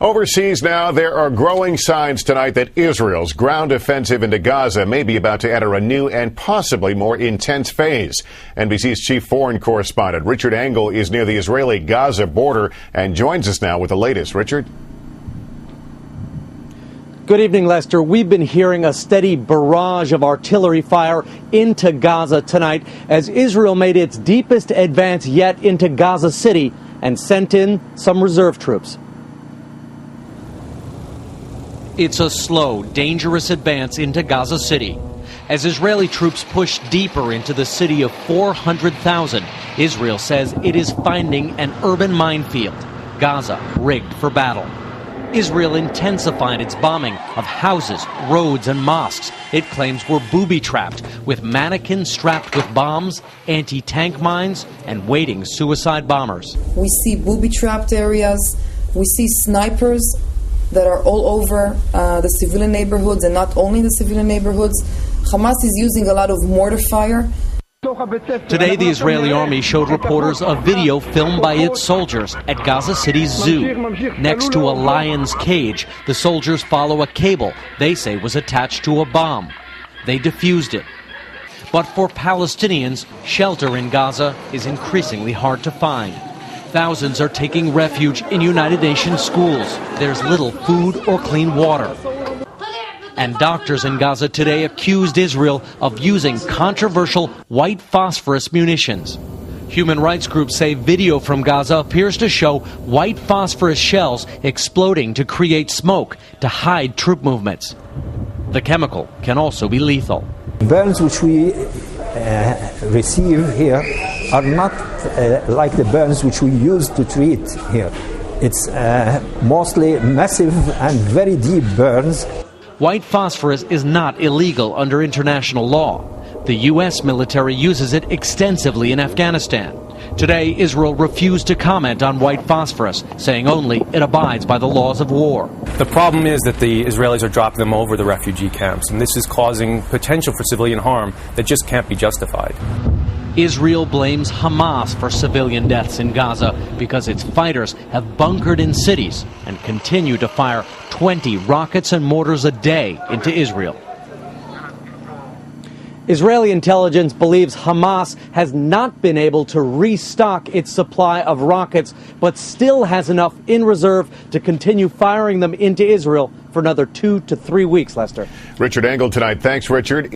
Overseas now, there are growing signs tonight that Israel's ground offensive into Gaza may be about to enter a new and possibly more intense phase. NBC's chief foreign correspondent Richard Engel is near the Israeli-Gaza border and joins us now with the latest. Richard? Good evening, Lester. We've been hearing a steady barrage of artillery fire into Gaza tonight as Israel made its deepest advance yet into Gaza City and sent in some reserve troops. It's a slow, dangerous advance into Gaza City. As Israeli troops push deeper into the city of 400,000, Israel says it is finding an urban minefield, Gaza rigged for battle. Israel intensified its bombing of houses, roads, and mosques it claims were booby-trapped, with mannequins strapped with bombs, anti-tank mines, and waiting suicide bombers. We see booby-trapped areas. We see snipers that are all over the civilian neighborhoods, and not only the civilian neighborhoods. Hamas is using a lot of mortar fire. Today, the Israeli army showed reporters a video filmed by its soldiers at Gaza City's zoo. Next to a lion's cage, the soldiers follow a cable they say was attached to a bomb. They defused it. But for Palestinians, shelter in Gaza is increasingly hard to find. Thousands are taking refuge in United Nations schools. There's little food or clean water. And doctors in Gaza today accused Israel of using controversial white phosphorus munitions. Human rights groups say video from Gaza appears to show white phosphorus shells exploding to create smoke to hide troop movements. The chemical can also be lethal. Burns which we receive here are not like the burns which we use to treat here. It's mostly massive and very deep burns. White phosphorus is not illegal under international law. The U.S. military uses it extensively in Afghanistan. Today, Israel refused to comment on white phosphorus, saying only it abides by the laws of war. The problem is that the Israelis are dropping them over the refugee camps, and this is causing potential for civilian harm that just can't be justified. Israel blames Hamas for civilian deaths in Gaza because its fighters have bunkered in cities and continue to fire 20 rockets and mortars a day into Israel. Israeli intelligence believes Hamas has not been able to restock its supply of rockets, but still has enough in reserve to continue firing them into Israel for another 2 to 3 weeks, Lester. Richard Engel tonight. Thanks, Richard.